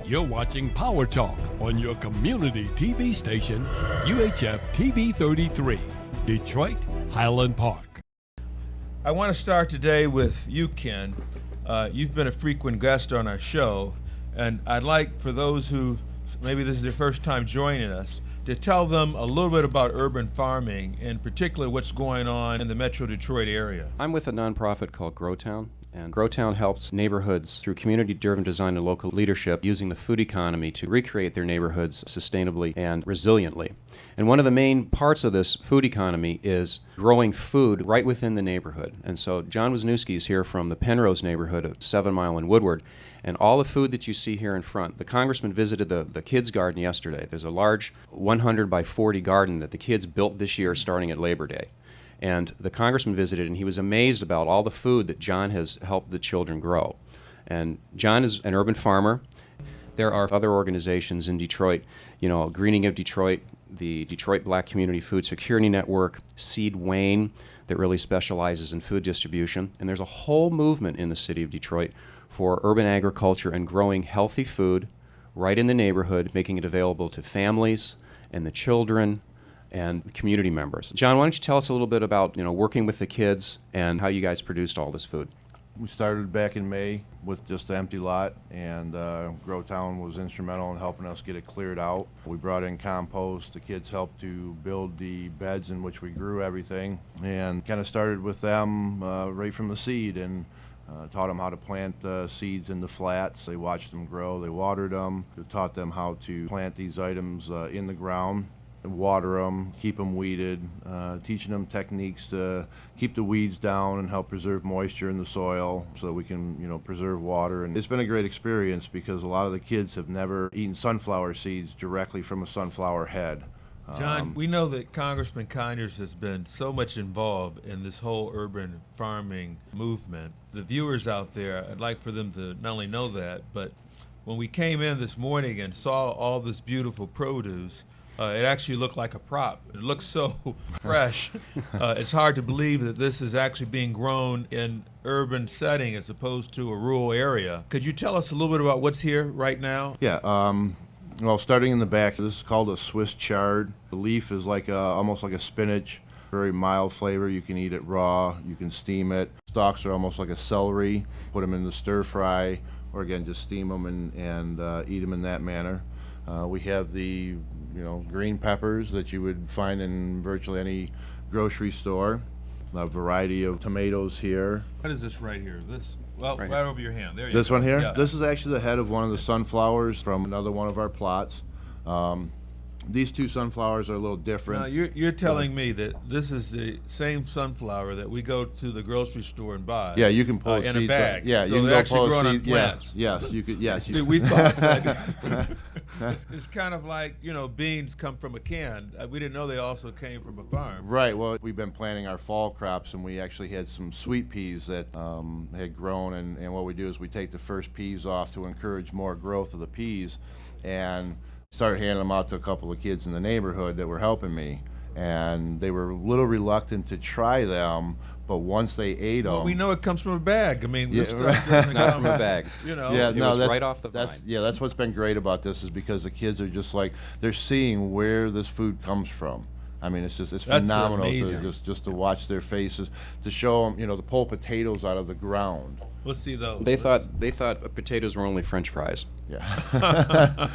You're watching Power Talk on your community TV station, UHF TV 33, Detroit, Highland Park. I want to start today with you, Ken. You've been a frequent guest on our show, and I'd like for those who maybe this is their first time joining us to tell them a little bit about urban farming, in particular what's going on in the Metro Detroit area. I'm with a nonprofit called GrowTown, and GrowTown helps neighborhoods through community-driven design and local leadership using the food economy to recreate their neighborhoods sustainably and resiliently. And one of the main parts of this food economy is growing food right within the neighborhood. And so John Wisniewski is here from the Penrose neighborhood of 7 Mile and Woodward. And all the food that you see here in front, the congressman visited the kids' garden yesterday. There's a large 100 by 40 garden that the kids built this year starting at Labor Day. And the congressman visited, and he was amazed about all the food that John has helped the children grow. And John is an urban farmer. There are other organizations in Detroit, Greening of Detroit, the Detroit Black Community Food Security Network, Seed Wayne, that really specializes in food distribution. And there's a whole movement in the city of Detroit for urban agriculture and growing healthy food right in the neighborhood, making it available to families and the children and community members. John, why don't you tell us a little bit about working with the kids and how you guys produced all this food? We started back in May with just an empty lot, and GrowTown was instrumental in helping us get it cleared out. We brought in compost. The kids helped to build the beds in which we grew everything, and kind of started with them right from the seed, and taught them how to plant seeds in the flats. They watched them grow. They watered them. We taught them how to plant these items in the ground, water them, keep them weeded, teaching them techniques to keep the weeds down and help preserve moisture in the soil so that we can, preserve water. And it's been a great experience because a lot of the kids have never eaten sunflower seeds directly from a sunflower head. John, we know that Congressman Conyers has been so much involved in this whole urban farming movement. The viewers out there, I'd like for them to not only know that, but when we came in this morning and saw all this beautiful produce, it actually looked like a prop. It looks so fresh. It's hard to believe that this is actually being grown in urban setting as opposed to a rural area. Could you tell us a little bit about what's here right now? Yeah. Well, starting in the back, this is called a Swiss chard. The leaf is like almost like a spinach, very mild flavor. You can eat it raw. You can steam it. Stalks are almost like a celery. Put them in the stir fry, or again, just steam them and eat them in that manner. We have the green peppers that you would find in virtually any grocery store. A variety of tomatoes here. What is this right here? This, right over your hand. There you This go. one here? Yeah. This is actually the head of one of the sunflowers from another one of our plots. These two sunflowers are a little different. Now, you're telling me that this is the same sunflower that we go to the grocery store and buy. Yeah, you can pull in seeds a bag. Yeah, so you can they're go actually pull grown on seeds. plants. Yes, you could. Yes, See, we thought that it's kind of like beans come from a can. We didn't know they also came from a farm. Right. Well, we've been planting our fall crops, and we actually had some sweet peas that had grown. And what we do is we take the first peas off to encourage more growth of the peas, and started handing them out to a couple of kids in the neighborhood that were helping me, and they were a little reluctant to try them, but once they ate them... Well, we know it comes from a bag. I mean, this stuff It's doesn't not come from a bag. Yeah, it no, was that's right off the vine. That's what's been great about this, is because the kids are just like, they're seeing where this food comes from. I mean, it's That's phenomenal amazing. just to watch their faces, to show them, to pull potatoes out of the ground. Let's see those. They thought potatoes were only French fries. Yeah.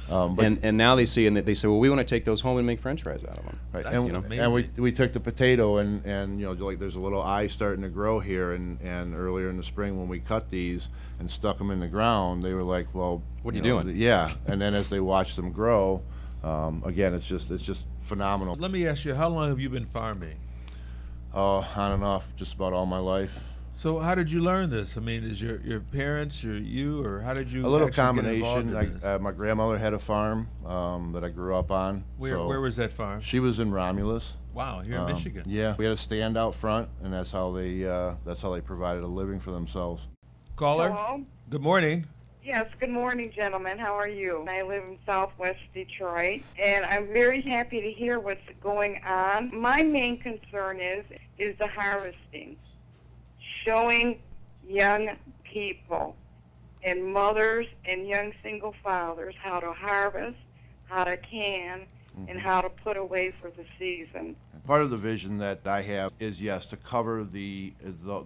And now they see, and they say, well, we want to take those home and make French fries out of them. Right. That's And amazing. we took the potato and like there's a little eye starting to grow here, and earlier in the spring when we cut these and stuck them in the ground, they were like, well, what are you doing? Yeah. And then as they watched them grow, again, it's just phenomenal. Let me ask you, how long have you been farming? On and off, just about all my life. So how did you learn this? I mean, is your parents or you, or how did you A little actually combination. get involved in this? My grandmother had a farm that I grew up on. Where was that farm? She was in Romulus. Wow, here in Michigan. Yeah, we had a stand out front, and that's how they provided a living for themselves. Caller? Hello? Good morning. Yes, good morning, gentlemen. How are you? I live in Southwest Detroit, and I'm very happy to hear what's going on. My main concern is the harvesting, showing young people and mothers and young single fathers how to harvest, how to can, and how to put away for the season. Part of the vision that I have is, yes, to cover the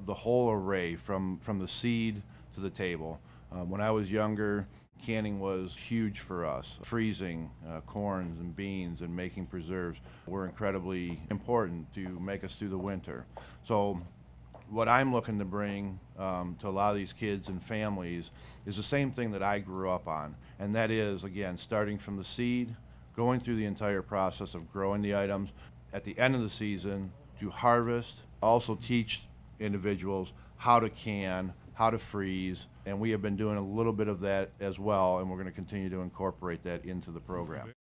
whole array from the seed to the table. When I was younger, canning was huge for us. Freezing corns and beans and making preserves were incredibly important to make us through the winter. So what I'm looking to bring to a lot of these kids and families is the same thing that I grew up on, and that is, again, starting from the seed, going through the entire process of growing the items, at the end of the season to harvest, also teach individuals how to can, how to freeze, and we have been doing a little bit of that as well, and we're going to continue to incorporate that into the program.